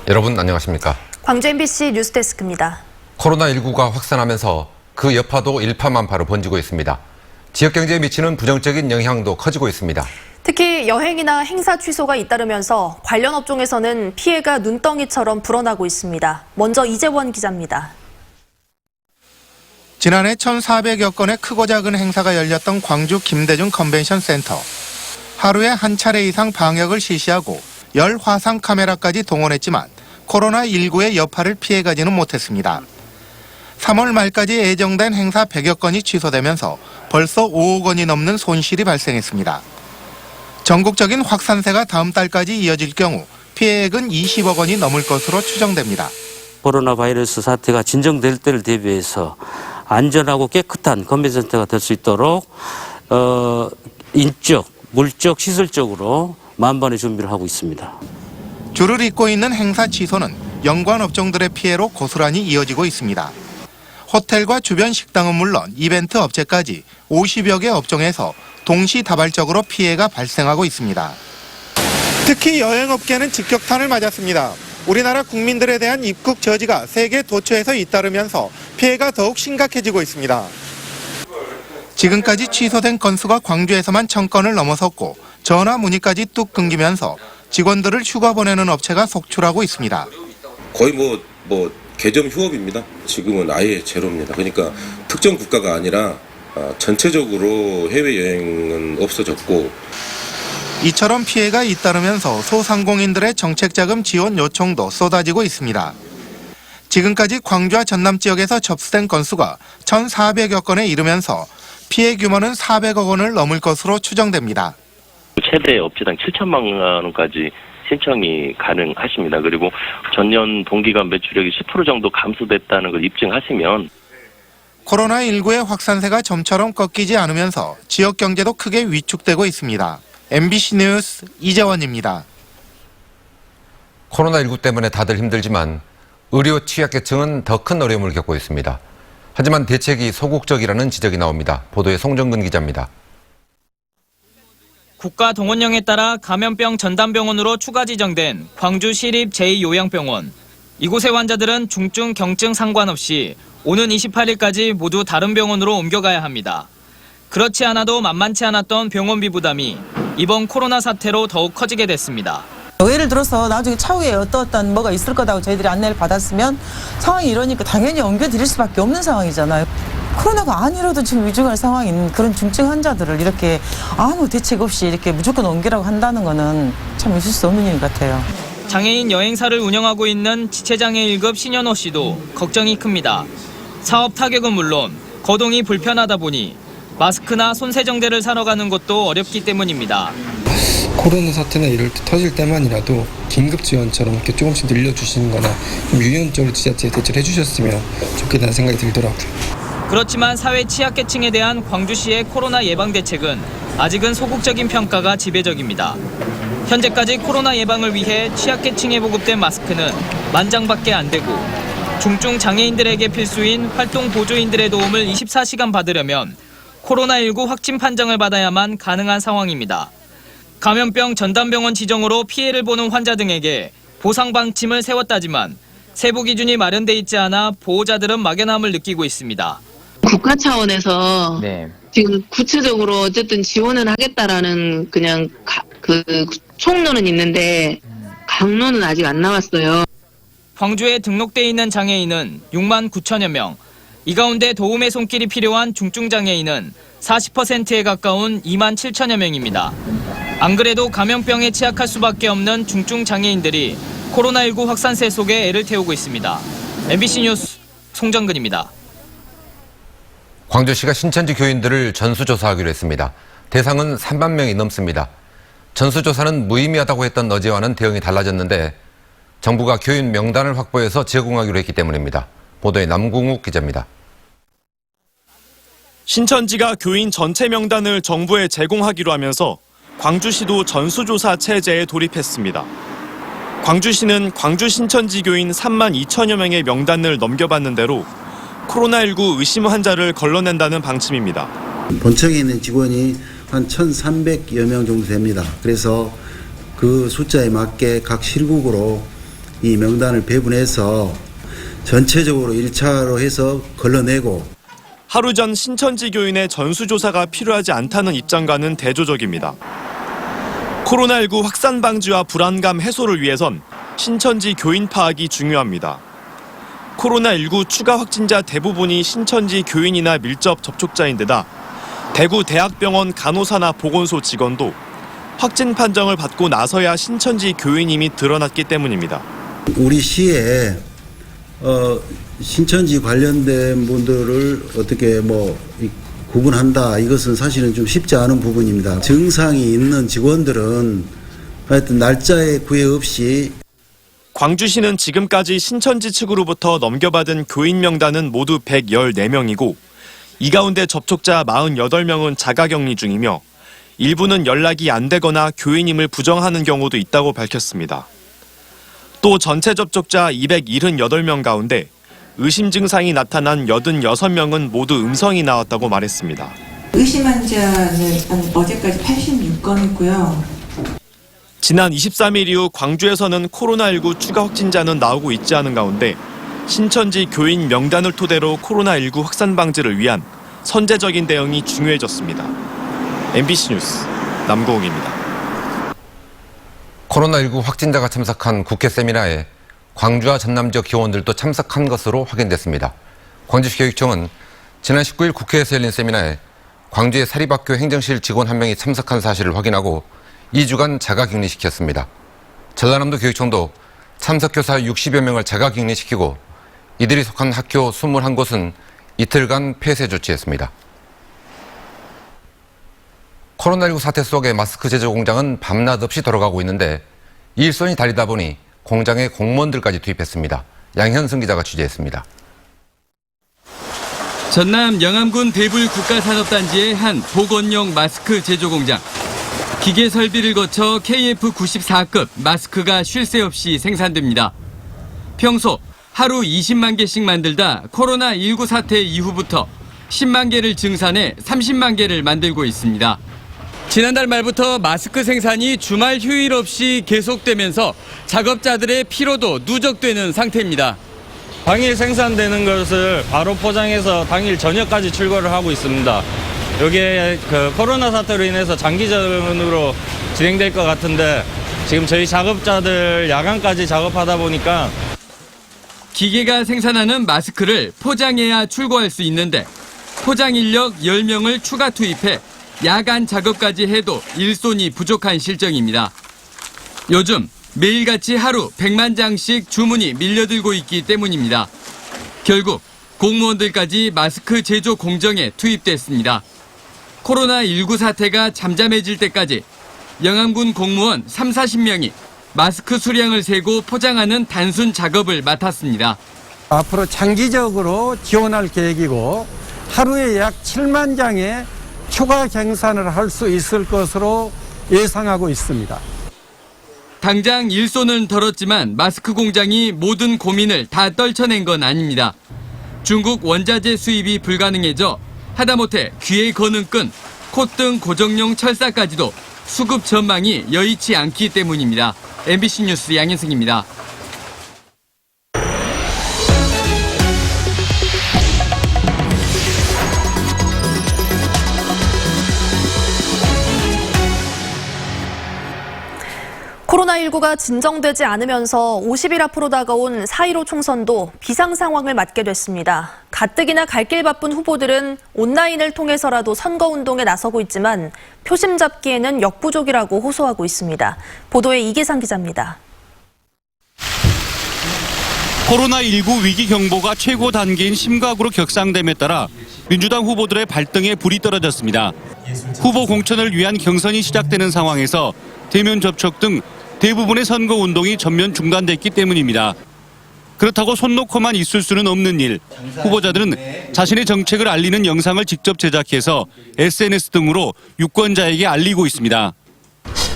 여러분 안녕하십니까? 광주 MBC 뉴스데스크입니다. 코로나19가 확산하면서 그 여파도 일파만파로 번지고 있습니다. 지역 경제에 미치는 부정적인 영향도 커지고 있습니다. 특히 여행이나 행사 취소가 잇따르면서 관련 업종에서는 피해가 눈덩이처럼 불어나고 있습니다. 먼저 이재원 기자입니다. 지난해 1,400여 건의 크고 작은 행사가 열렸던 광주 김대중 컨벤션 센터. 하루에 한 차례 이상 방역을 실시하고 열 화상 카메라까지 동원했지만 코로나19의 여파를 피해가지는 못했습니다. 3월 말까지 예정된 행사 100여 건이 취소되면서 벌써 5억 원이 넘는 손실이 발생했습니다. 전국적인 확산세가 다음 달까지 이어질 경우 피해액은 20억 원이 넘을 것으로 추정됩니다. 코로나 바이러스 사태가 진정될 때를 대비해서 안전하고 깨끗한 컨벤션센터가 될 수 있도록 인적, 물적, 시설적으로 만반의 준비를 하고 있습니다. 줄을 잇고 있는 행사 취소는 연관 업종들의 피해로 고스란히 이어지고 있습니다. 호텔과 주변 식당은 물론 이벤트 업체까지 50여 개 업종에서 동시다발적으로 피해가 발생하고 있습니다. 특히 여행업계는 직격탄을 맞았습니다. 우리나라 국민들에 대한 입국 저지가 세계 도처에서 잇따르면서 피해가 더욱 심각해지고 있습니다. 지금까지 취소된 건수가 광주에서만 1,000건을 넘어섰고 전화 문의까지 뚝 끊기면서 직원들을 휴가 보내는 업체가 속출하고 있습니다. 거의 개점 휴업입니다. 지금은 아예 제로입니다. 그러니까 특정 국가가 아니라 전체적으로 해외여행은 없어졌고. 이처럼 피해가 잇따르면서 소상공인들의 정책자금 지원 요청도 쏟아지고 있습니다. 지금까지 광주와 전남 지역에서 접수된 건수가 1,400여 건에 이르면서 피해 규모는 400억 원을 넘을 것으로 추정됩니다. 최대 업체당 7천만 원까지 신청이 가능하십니다. 그리고 전년 동기간 매출액이 10% 정도 감소됐다는 걸 입증하시면 코로나19의 확산세가 점처럼 꺾이지 않으면서 지역 경제도 크게 위축되고 있습니다. MBC 뉴스 이재원입니다. 코로나19 때문에 다들 힘들지만 의료 취약계층은 더 큰 어려움을 겪고 있습니다. 하지만 대책이 소극적이라는 지적이 나옵니다. 보도에 송정근 기자입니다. 국가 동원령에 따라 감염병 전담병원으로 추가 지정된 광주 시립 제2요양병원. 이곳의 환자들은 중증, 경증 상관없이 오는 28일까지 모두 다른 병원으로 옮겨가야 합니다. 그렇지 않아도 만만치 않았던 병원비 부담이 이번 코로나 사태로 더욱 커지게 됐습니다. 예를 들어서 나중에 차후에 어떤 뭐가 있을 거다고 저희들이 안내를 받았으면 상황이 이러니까 당연히 옮겨드릴 수밖에 없는 상황이잖아요. 코로나가 아니라도 지금 위중할 상황인 그런 중증 환자들을 이렇게 아무 대책 없이 이렇게 무조건 옮기라고 한다는 거는 참 있을 수 없는 일 같아요. 장애인 여행사를 운영하고 있는 지체장애 1급 신현호 씨도 걱정이 큽니다. 사업 타격은 물론 거동이 불편하다 보니 마스크나 손세정제를 사러 가는 것도 어렵기 때문입니다. 코로나 사태나 이럴 때 터질 때만이라도 긴급 지원처럼 이렇게 조금씩 늘려주시는 거나 유연적으로 지자체에 대처를 해주셨으면 좋겠다는 생각이 들더라고요. 그렇지만 사회 취약계층에 대한 광주시의 코로나 예방 대책은 아직은 소극적인 평가가 지배적입니다. 현재까지 코로나 예방을 위해 취약계층에 보급된 마스크는 10,000장밖에 안 되고 중증 장애인들에게 필수인 활동 보조인들의 도움을 24시간 받으려면 코로나19 확진 판정을 받아야만 가능한 상황입니다. 감염병 전담병원 지정으로 피해를 보는 환자 등에게 보상 방침을 세웠다지만 세부 기준이 마련돼 있지 않아 보호자들은 막연함을 느끼고 있습니다. 국가 차원에서 지금 구체적으로 어쨌든 지원을 하겠다라는 그냥 그 총론은 있는데 강론은 아직 안 나왔어요. 광주에 등록돼 있는 장애인은 6만 9천여 명. 이 가운데 도움의 손길이 필요한 중증 장애인은 40%에 가까운 2만 7천여 명입니다. 안 그래도 감염병에 취약할 수밖에 없는 중증 장애인들이 코로나19 확산세 속에 애를 태우고 있습니다. MBC 뉴스 송정근입니다. 광주시가 신천지 교인들을 전수조사하기로 했습니다. 대상은 3만 명이 넘습니다. 전수조사는 무의미하다고 했던 어제와는 대응이 달라졌는데 정부가 교인 명단을 확보해서 제공하기로 했기 때문입니다. 보도에 남궁욱 기자입니다. 신천지가 교인 전체 명단을 정부에 제공하기로 하면서 광주시도 전수조사 체제에 돌입했습니다. 광주시는 광주 신천지 교인 3만 2천여 명의 명단을 넘겨받는 대로 코로나19 의심 환자를 걸러낸다는 방침입니다. 본청에 있는 직원이 한 1,300여 명 정도 됩니다. 그래서 그 숫자에 맞게 각 실국으로 이 명단을 배분해서 전체적으로 1차로 해서 걸러내고 하루 전 신천지 교인의 전수조사가 필요하지 않다는 입장과는 대조적입니다. 코로나19 확산 방지와 불안감 해소를 위해선 신천지 교인 파악이 중요합니다. 코로나19 추가 확진자 대부분이 신천지 교인이나 밀접 접촉자인데다 대구 대학병원 간호사나 보건소 직원도 확진 판정을 받고 나서야 신천지 교인임이 드러났기 때문입니다. 우리 시에 신천지 관련된 분들을 어떻게 구분한다, 이것은 사실은 좀 쉽지 않은 부분입니다. 증상이 있는 직원들은 하여튼 날짜에 구애 없이 광주시는 지금까지 신천지 측으로부터 넘겨받은 교인 명단은 모두 114명이고 이 가운데 접촉자 48명은 자가격리 중이며 일부는 연락이 안 되거나 교인임을 부정하는 경우도 있다고 밝혔습니다. 또 전체 접촉자 278명 가운데 의심 증상이 나타난 86명은 모두 음성이 나왔다고 말했습니다. 의심 환자는 어제까지 86건이고요. 지난 23일 이후 광주에서는 코로나19 추가 확진자는 나오고 있지 않은 가운데 신천지 교인 명단을 토대로 코로나19 확산 방지를 위한 선제적인 대응이 중요해졌습니다. MBC 뉴스 남고웅입니다. 코로나19 확진자가 참석한 국회 세미나에 광주와 전남 지역 기원들도 참석한 것으로 확인됐습니다. 광주시 교육청은 지난 19일 국회에서 열린 세미나에 광주의 사립학교 행정실 직원 1명이 참석한 사실을 확인하고 2주간 자가격리시켰습니다. 전라남도 교육청도 참석교사 60여 명을 자가격리시키고 이들이 속한 학교 21곳은 이틀간 폐쇄 조치했습니다. 코로나19 사태 속에 마스크 제조 공장은 밤낮 없이 돌아가고 있는데 일손이 다르다 보니 공장에 공무원들까지 투입했습니다. 양현승 기자가 취재했습니다. 전남 영암군 대불 국가산업단지의 한 보건용 마스크 제조 공장. 기계 설비를 거쳐 KF94급 마스크가 쉴 새 없이 생산됩니다. 평소 하루 20만 개씩 만들다 코로나19 사태 이후부터 10만 개를 증산해 30만 개를 만들고 있습니다. 지난달 말부터 마스크 생산이 주말 휴일 없이 계속되면서 작업자들의 피로도 누적되는 상태입니다. 당일 생산되는 것을 바로 포장해서 당일 저녁까지 출고를 하고 있습니다. 이게 코로나 사태로 인해서 장기전으로 진행될 것 같은데 지금 저희 작업자들 야간까지 작업하다 보니까 기계가 생산하는 마스크를 포장해야 출고할 수 있는데 포장 인력 10명을 추가 투입해 야간 작업까지 해도 일손이 부족한 실정입니다. 요즘 매일같이 하루 100만 장씩 주문이 밀려들고 있기 때문입니다. 결국 공무원들까지 마스크 제조 공정에 투입됐습니다. 코로나19 사태가 잠잠해질 때까지 영암군 공무원 30-40명이 마스크 수량을 세고 포장하는 단순 작업을 맡았습니다. 앞으로 장기적으로 지원할 계획이고 하루에 약 7만 장의 추가 생산을 할 수 있을 것으로 예상하고 있습니다. 당장 일손은 덜었지만 마스크 공장이 모든 고민을 다 떨쳐낸 건 아닙니다. 중국 원자재 수입이 불가능해져 하다못해 귀에 거는 끈, 콧등 고정용 철사까지도 수급 전망이 여의치 않기 때문입니다. MBC 뉴스 양현승입니다. 코로나19가 진정되지 않으면서 50일 앞으로 다가온 4.15 총선도 비상 상황을 맞게 됐습니다. 가뜩이나 갈 길 바쁜 후보들은 온라인을 통해서라도 선거운동에 나서고 있지만 표심 잡기에는 역부족이라고 호소하고 있습니다. 보도에 이계상 기자입니다. 코로나19 위기 경보가 최고 단계인 심각으로 격상됨에 따라 민주당 후보들의 발등에 불이 떨어졌습니다. 후보 공천을 위한 경선이 시작되는 상황에서 대면 접촉 등 대부분의 선거 운동이 전면 중단됐기 때문입니다. 그렇다고 손 놓고만 있을 수는 없는 일. 후보자들은 자신의 정책을 알리는 영상을 직접 제작해서 SNS 등으로 유권자에게 알리고 있습니다.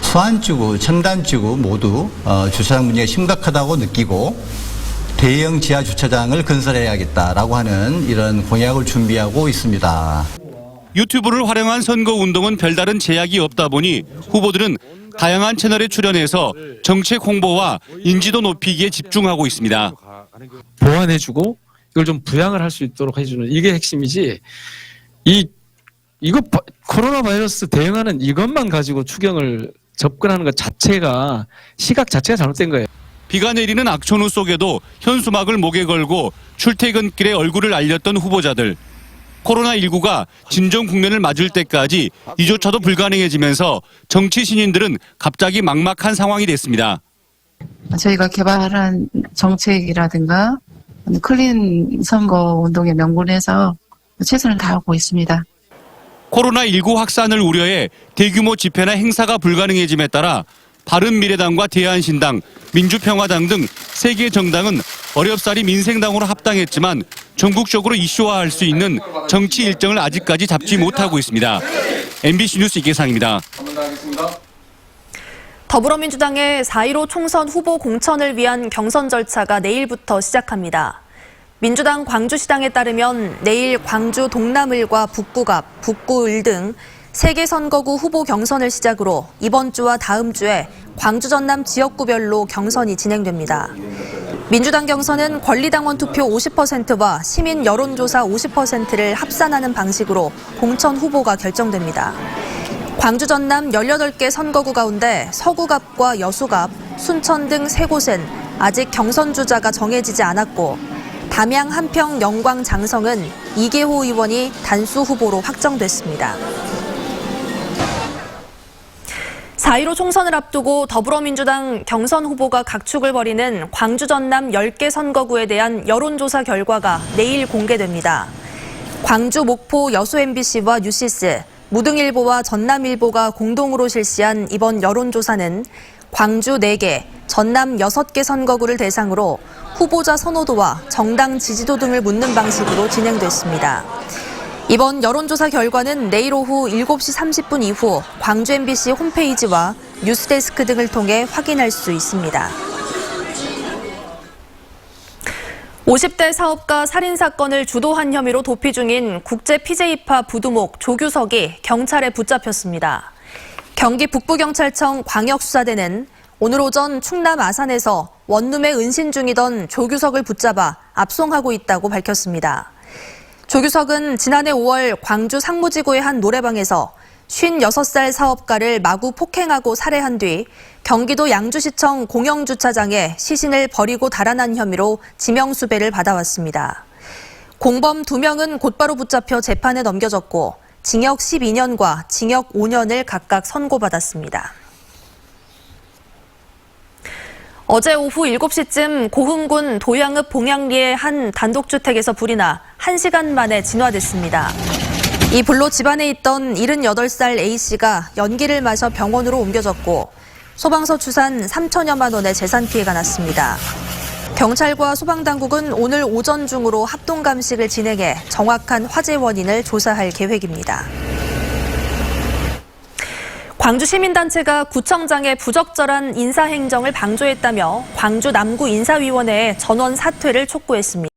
수안지구, 청담지구 모두 주차장 문제가 심각하다고 느끼고 대형 지하 주차장을 건설해야겠다라고 하는 이런 공약을 준비하고 있습니다. 유튜브를 활용한 선거운동은 별다른 제약이 없다 보니 후보들은 다양한 채널에 출연해서 정책 홍보와 인지도 높이기에 집중하고 있습니다. 보완해주고 이걸 좀 부양을 할 수 있도록 해주는 이게 핵심이지. 이거 코로나 바이러스 대응하는 이것만 가지고 추경을 접근하는 것 자체가 시각 자체가 잘못된 거예요. 비가 내리는 악천후 속에도 현수막을 목에 걸고 출퇴근길에 얼굴을 알렸던 후보자들. 코로나19가 진정 국면을 맞을 때까지 이조차도 불가능해지면서 정치 신인들은 갑자기 막막한 상황이 됐습니다. 저희가 개발한 정책이라든가 클린 선거 운동에 명분해서 최선을 다하고 있습니다. 코로나19 확산을 우려해 대규모 집회나 행사가 불가능해짐에 따라 바른미래당과 대한신당, 민주평화당 등 3개 정당은 어렵사리 민생당으로 합당했지만 전국적으로 이슈화할 수 있는 정치 일정을 아직까지 잡지 못하고 있습니다. MBC 뉴스 이계상입니다. 더불어민주당의 4.15 총선 후보 공천을 위한 경선 절차가 내일부터 시작합니다. 민주당 광주시당에 따르면 내일 광주 동남을과 북구갑, 북구을 등 3개 선거구 후보 경선을 시작으로 이번 주와 다음 주에 광주 전남 지역구별로 경선이 진행됩니다. 민주당 경선은 권리당원 투표 50%와 시민 여론조사 50%를 합산하는 방식으로 공천 후보가 결정됩니다. 광주 전남 18개 선거구 가운데 서구갑과 여수갑, 순천 등 3곳은 아직 경선 주자가 정해지지 않았고 담양, 한평, 영광, 장성은 이계호 의원이 단수 후보로 확정됐습니다. 4.15 총선을 앞두고 더불어민주당 경선 후보가 각축을 벌이는 광주 전남 10개 선거구에 대한 여론조사 결과가 내일 공개됩니다. 광주, 목포, 여수 MBC와 뉴시스, 무등일보와 전남일보가 공동으로 실시한 이번 여론조사는 광주 4개, 전남 6개 선거구를 대상으로 후보자 선호도와 정당 지지도 등을 묻는 방식으로 진행됐습니다. 이번 여론조사 결과는 내일 오후 7시 30분 이후 광주 MBC 홈페이지와 뉴스데스크 등을 통해 확인할 수 있습니다. 50대 사업가 살인사건을 주도한 혐의로 도피 중인 국제 PJ파 부두목 조규석이 경찰에 붙잡혔습니다. 경기 북부경찰청 광역수사대는 오늘 오전 충남 아산에서 원룸에 은신 중이던 조규석을 붙잡아 압송하고 있다고 밝혔습니다. 조규석은 지난해 5월 광주 상무지구의 한 노래방에서 56살 사업가를 마구 폭행하고 살해한 뒤 경기도 양주시청 공영주차장에 시신을 버리고 달아난 혐의로 지명수배를 받아왔습니다. 공범 2명은 곧바로 붙잡혀 재판에 넘겨졌고 징역 12년과 징역 5년을 각각 선고받았습니다. 어제 오후 7시쯤 고흥군 도양읍 봉양리의 한 단독주택에서 불이 나 1시간 만에 진화됐습니다. 이 불로 집안에 있던 78살 A씨가 연기를 마셔 병원으로 옮겨졌고 소방서 추산 3천여만 원의 재산 피해가 났습니다. 경찰과 소방당국은 오늘 오전 중으로 합동감식을 진행해 정확한 화재 원인을 조사할 계획입니다. 광주 시민단체가 구청장의 부적절한 인사행정을 방조했다며 광주 남구 인사위원회에 전원 사퇴를 촉구했습니다.